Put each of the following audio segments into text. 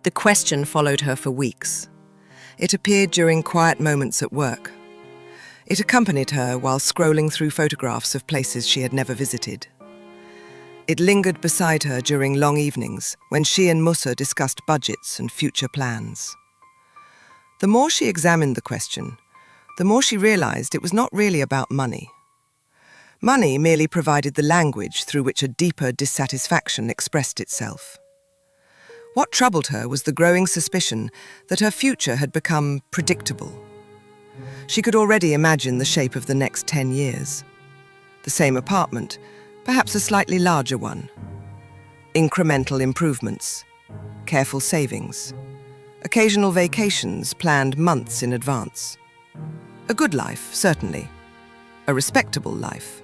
The question followed her for weeks. It appeared during quiet moments at work. It accompanied her while scrolling through photographs of places she had never visited. It lingered beside her during long evenings when she and Musa discussed budgets and future plans. The more she examined the question, the more she realized it was not really about money. Money merely provided the language through which a deeper dissatisfaction expressed itself. What troubled her was the growing suspicion that her future had become predictable. She could already imagine the shape of the next 10 years. The same apartment, perhaps a slightly larger one. Incremental improvements, careful savings, occasional vacations planned months in advance. A good life, certainly. A respectable life.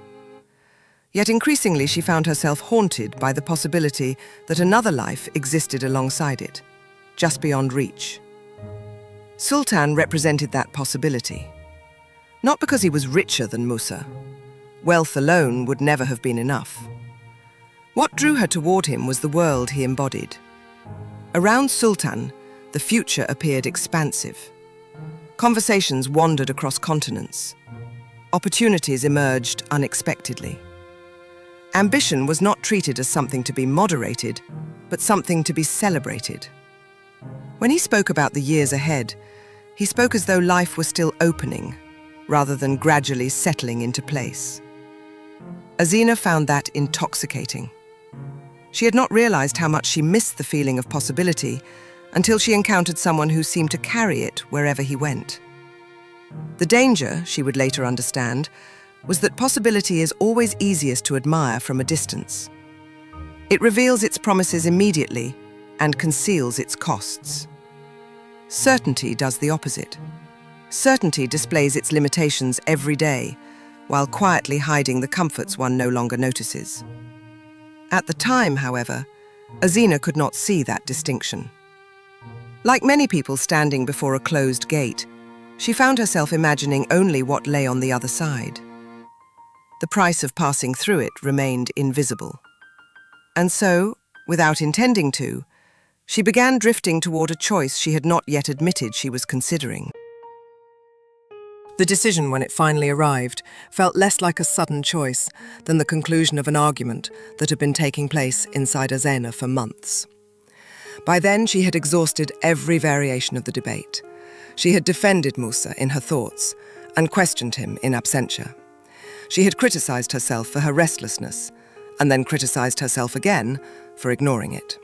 Yet increasingly she found herself haunted by the possibility that another life existed alongside it, just beyond reach. Sultan represented that possibility. Not because he was richer than Musa. Wealth alone would never have been enough. What drew her toward him was the world he embodied. Around Sultan, the future appeared expansive. Conversations wandered across continents. Opportunities emerged unexpectedly. Ambition was not treated as something to be moderated, but something to be celebrated. When he spoke about the years ahead, he spoke as though life was still opening, rather than gradually settling into place. Azena found that intoxicating. She had not realized how much she missed the feeling of possibility until she encountered someone who seemed to carry it wherever he went. The danger, she would later understand, was that possibility is always easiest to admire from a distance. It reveals its promises immediately and conceals its costs. Certainty does the opposite. Certainty displays its limitations every day, while quietly hiding the comforts one no longer notices. At the time, however, Azena could not see that distinction. Like many people standing before a closed gate, she found herself imagining only what lay on the other side. The price of passing through it remained invisible. And so, without intending to, she began drifting toward a choice she had not yet admitted she was considering. The decision, when it finally arrived, felt less like a sudden choice than the conclusion of an argument that had been taking place inside Azena for months. By then, she had exhausted every variation of the debate. She had defended Musa in her thoughts and questioned him in absentia. She had criticized herself for her restlessness, and then criticized herself again for ignoring it.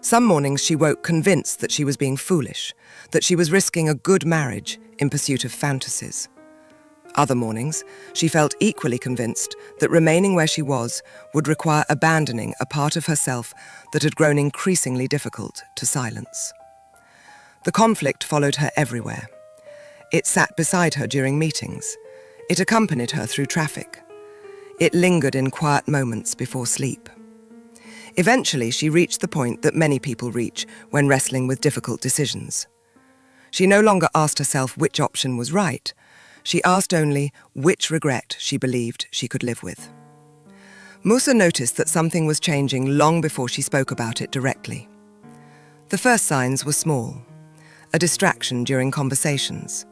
Some mornings she woke convinced that she was being foolish, that she was risking a good marriage in pursuit of fantasies. Other mornings, she felt equally convinced that remaining where she was would require abandoning a part of herself that had grown increasingly difficult to silence. The conflict followed her everywhere. It sat beside her during meetings. It accompanied her through traffic. It lingered in quiet moments before sleep. Eventually, she reached the point that many people reach when wrestling with difficult decisions. She no longer asked herself which option was right. She asked only which regret she believed she could live with. Musa noticed that something was changing long before she spoke about it directly. The first signs were small. A distraction during conversations.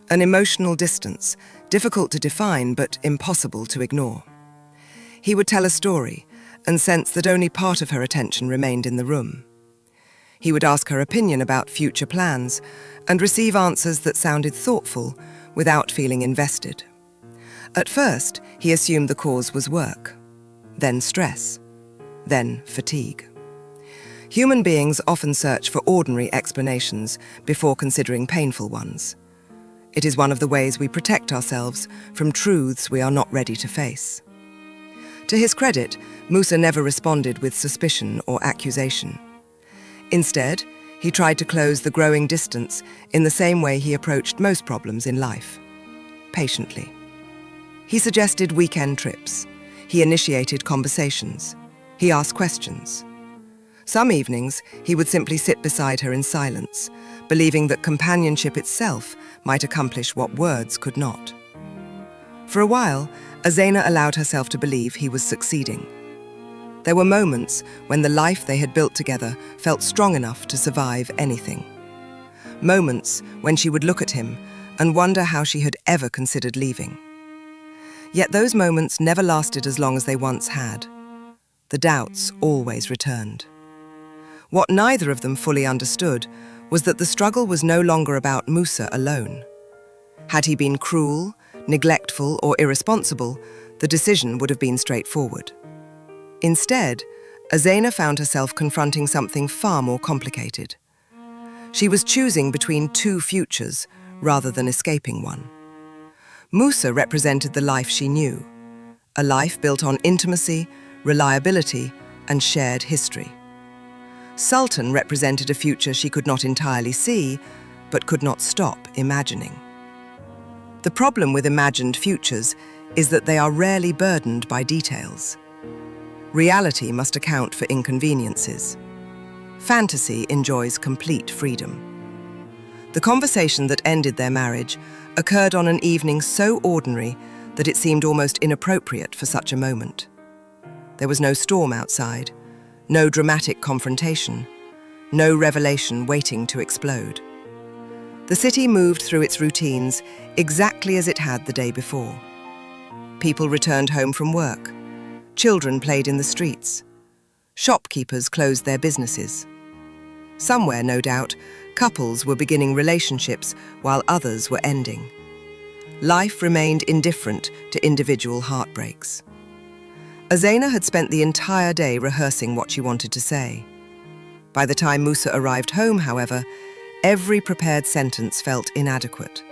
An emotional distance, difficult to define but impossible to ignore. He would tell a story and sense that only part of her attention remained in the room. He would ask her opinion about future plans and receive answers that sounded thoughtful without feeling invested. At first, he assumed the cause was work, then stress, then fatigue. Human beings often search for ordinary explanations before considering painful ones. It is one of the ways we protect ourselves from truths we are not ready to face. To his credit, Musa never responded with suspicion or accusation. Instead, he tried to close the growing distance in the same way he approached most problems in life, patiently. He suggested weekend trips. He initiated conversations. He asked questions. Some evenings, he would simply sit beside her in silence, believing that companionship itself might accomplish what words could not. For a while, Azena allowed herself to believe he was succeeding. There were moments when the life they had built together felt strong enough to survive anything. Moments when she would look at him and wonder how she had ever considered leaving. Yet those moments never lasted as long as they once had. The doubts always returned. What neither of them fully understood was that the struggle was no longer about Musa alone. Had he been cruel, neglectful, or irresponsible, the decision would have been straightforward. Instead, Azena found herself confronting something far more complicated. She was choosing between two futures rather than escaping one. Musa represented the life she knew, a life built on intimacy, reliability, and shared history. Sultan represented a future she could not entirely see, but could not stop imagining. The problem with imagined futures is that they are rarely burdened by details. Reality must account for inconveniences. Fantasy enjoys complete freedom. The conversation that ended their marriage occurred on an evening so ordinary that it seemed almost inappropriate for such a moment. There was no storm outside, no dramatic confrontation, no revelation waiting to explode. The city moved through its routines exactly as it had the day before. People returned home from work. Children played in the streets. Shopkeepers closed their businesses. Somewhere, no doubt, couples were beginning relationships while others were ending. Life remained indifferent to individual heartbreaks. Azena had spent the entire day rehearsing what she wanted to say. By the time Musa arrived home, however, every prepared sentence felt inadequate.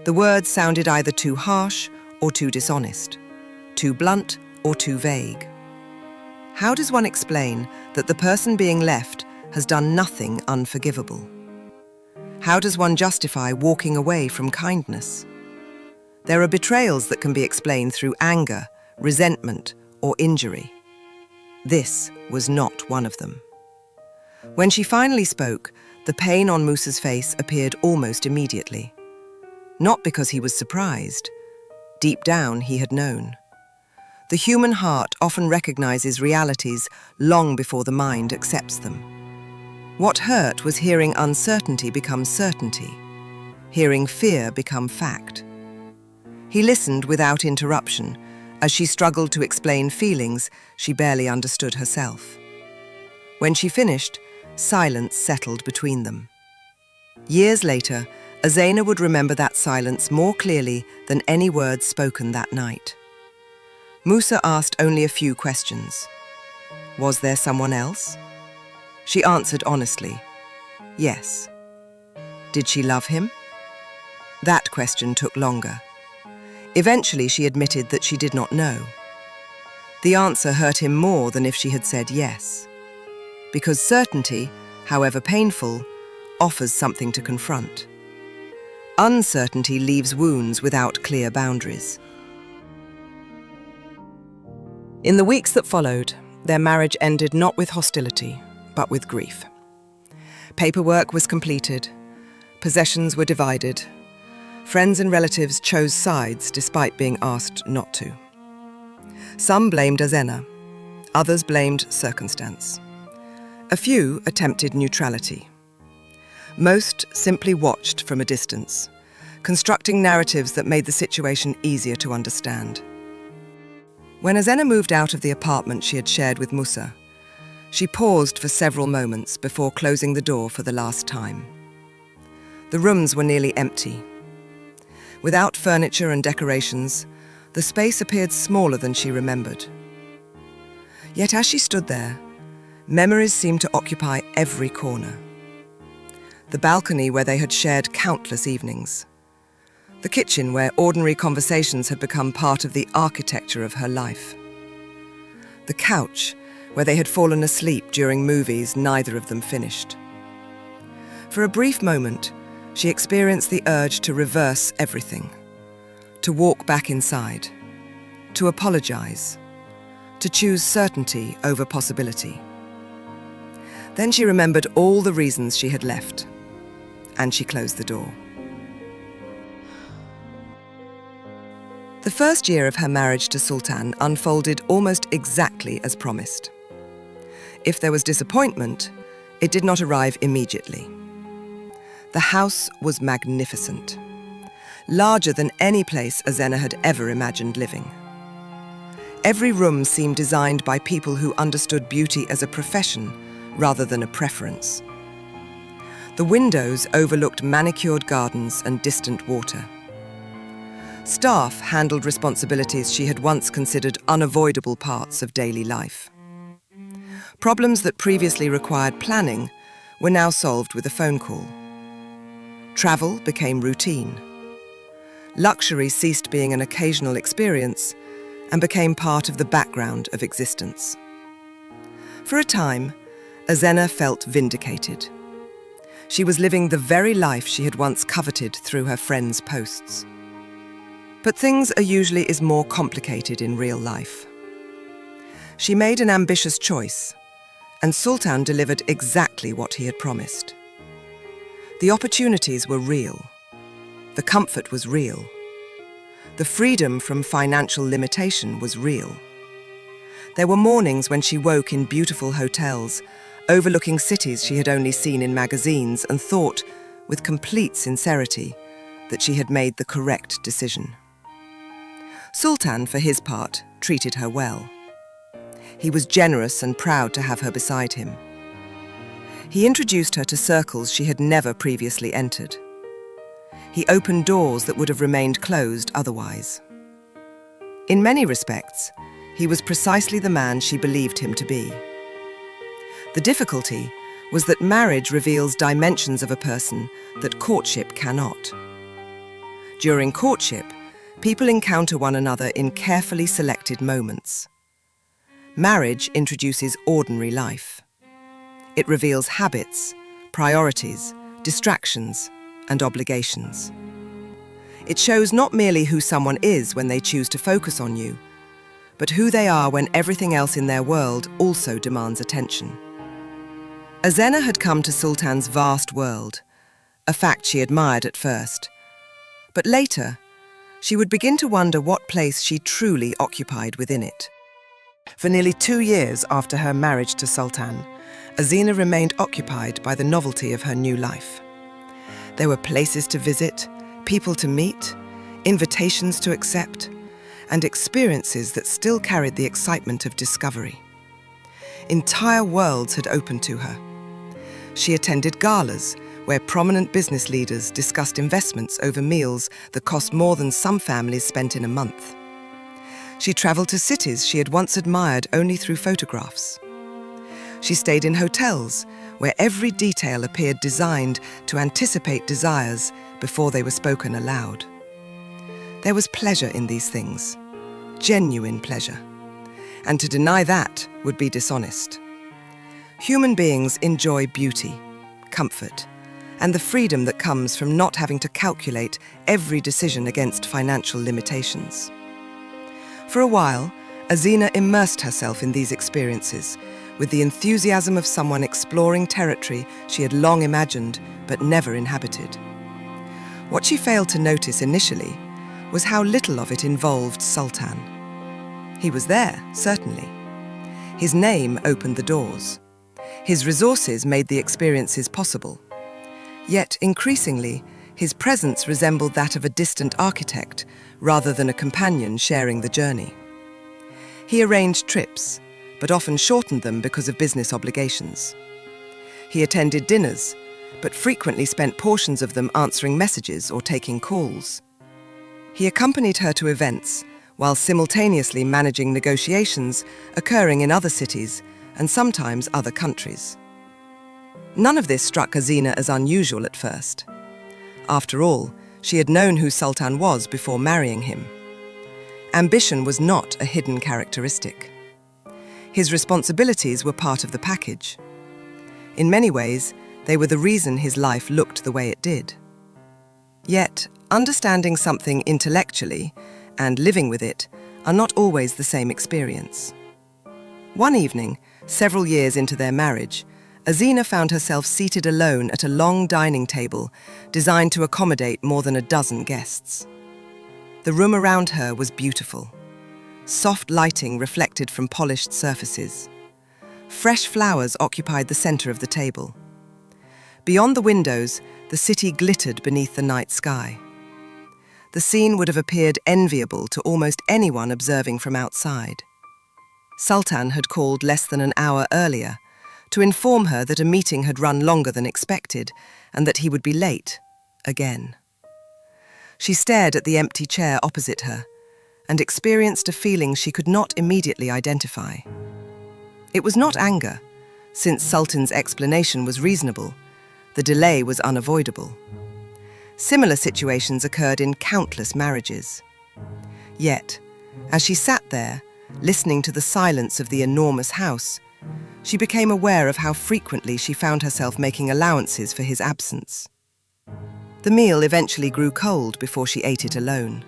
The words sounded either too harsh or too dishonest, too blunt or too vague. How does one explain that the person being left has done nothing unforgivable? How does one justify walking away from kindness? There are betrayals that can be explained through anger, resentment, or injury. This was not one of them. When she finally spoke, the pain on Musa's face appeared almost immediately. Not because he was surprised. Deep down, he had known. The human heart often recognizes realities long before the mind accepts them. What hurt was hearing uncertainty become certainty, hearing fear become fact. He listened without interruption as she struggled to explain feelings she barely understood herself. When she finished, silence settled between them. Years later, Azena would remember that silence more clearly than any words spoken that night. Musa asked only a few questions. Was there someone else? She answered honestly, yes. Did she love him? That question took longer. Eventually, she admitted that she did not know. The answer hurt him more than if she had said yes. Because certainty, however painful, offers something to confront. Uncertainty leaves wounds without clear boundaries. In the weeks that followed, their marriage ended not with hostility, but with grief. Paperwork was completed, possessions were divided, friends and relatives chose sides despite being asked not to. Some blamed Azena, others blamed circumstance. A few attempted neutrality. Most simply watched from a distance, constructing narratives that made the situation easier to understand. When Azena moved out of the apartment she had shared with Musa, she paused for several moments before closing the door for the last time. The rooms were nearly empty. Without furniture and decorations, the space appeared smaller than she remembered. Yet as she stood there, memories seemed to occupy every corner. The balcony where they had shared countless evenings. The kitchen where ordinary conversations had become part of the architecture of her life. The couch where they had fallen asleep during movies neither of them finished. For a brief moment, she experienced the urge to reverse everything, to walk back inside, to apologize, to choose certainty over possibility. Then she remembered all the reasons she had left, and she closed the door. The first year of her marriage to Sultan unfolded almost exactly as promised. If there was disappointment, it did not arrive immediately. The house was magnificent, larger than any place Azena had ever imagined living. Every room seemed designed by people who understood beauty as a profession rather than a preference. The windows overlooked manicured gardens and distant water. Staff handled responsibilities she had once considered unavoidable parts of daily life. Problems that previously required planning were now solved with a phone call. Travel became routine. Luxury ceased being an occasional experience and became part of the background of existence. For a time, Azena felt vindicated. She was living the very life she had once coveted through her friends' posts. But things are usually more complicated in real life. She made an ambitious choice, and Sultan delivered exactly what he had promised. The opportunities were real. The comfort was real. The freedom from financial limitation was real. There were mornings when she woke in beautiful hotels, overlooking cities she had only seen in magazines, and thought, with complete sincerity, that she had made the correct decision. Sultan, for his part, treated her well. He was generous and proud to have her beside him. He introduced her to circles she had never previously entered. He opened doors that would have remained closed otherwise. In many respects, he was precisely the man she believed him to be. The difficulty was that marriage reveals dimensions of a person that courtship cannot. During courtship, people encounter one another in carefully selected moments. Marriage introduces ordinary life. It reveals habits, priorities, distractions, and obligations. It shows not merely who someone is when they choose to focus on you, but who they are when everything else in their world also demands attention. Azena had come to Sultan's vast world, a fact she admired at first. But later, she would begin to wonder what place she truly occupied within it. For nearly 2 years after her marriage to Sultan, Azena remained occupied by the novelty of her new life. There were places to visit, people to meet, invitations to accept, and experiences that still carried the excitement of discovery. Entire worlds had opened to her. She attended galas, where prominent business leaders discussed investments over meals that cost more than some families spent in a month. She traveled to cities she had once admired only through photographs. She stayed in hotels, where every detail appeared designed to anticipate desires before they were spoken aloud. There was pleasure in these things, genuine pleasure, and to deny that would be dishonest. Human beings enjoy beauty, comfort, and the freedom that comes from not having to calculate every decision against financial limitations. For a while, Azena immersed herself in these experiences with the enthusiasm of someone exploring territory she had long imagined but never inhabited. What she failed to notice initially was how little of it involved Sultan. He was there, certainly. His name opened the doors. His resources made the experiences possible. Yet, increasingly, his presence resembled that of a distant architect rather than a companion sharing the journey. He arranged trips, but often shortened them because of business obligations. He attended dinners, but frequently spent portions of them answering messages or taking calls. He accompanied her to events, while simultaneously managing negotiations occurring in other cities and sometimes other countries. None of this struck Azena as unusual at first. After all, she had known who Sultan was before marrying him. Ambition was not a hidden characteristic. His responsibilities were part of the package. In many ways, they were the reason his life looked the way it did. Yet, understanding something intellectually and living with it are not always the same experience. One evening, several years into their marriage, Azena found herself seated alone at a long dining table designed to accommodate more than a dozen guests. The room around her was beautiful. Soft lighting reflected from polished surfaces. Fresh flowers occupied the center of the table. Beyond the windows, the city glittered beneath the night sky. The scene would have appeared enviable to almost anyone observing from outside. Sultan had called less than an hour earlier to inform her that a meeting had run longer than expected and that he would be late, again. She stared at the empty chair opposite her and experienced a feeling she could not immediately identify. It was not anger, since Sultan's explanation was reasonable. The delay was unavoidable. Similar situations occurred in countless marriages. Yet, as she sat there, listening to the silence of the enormous house, she became aware of how frequently she found herself making allowances for his absence. The meal eventually grew cold before she ate it alone.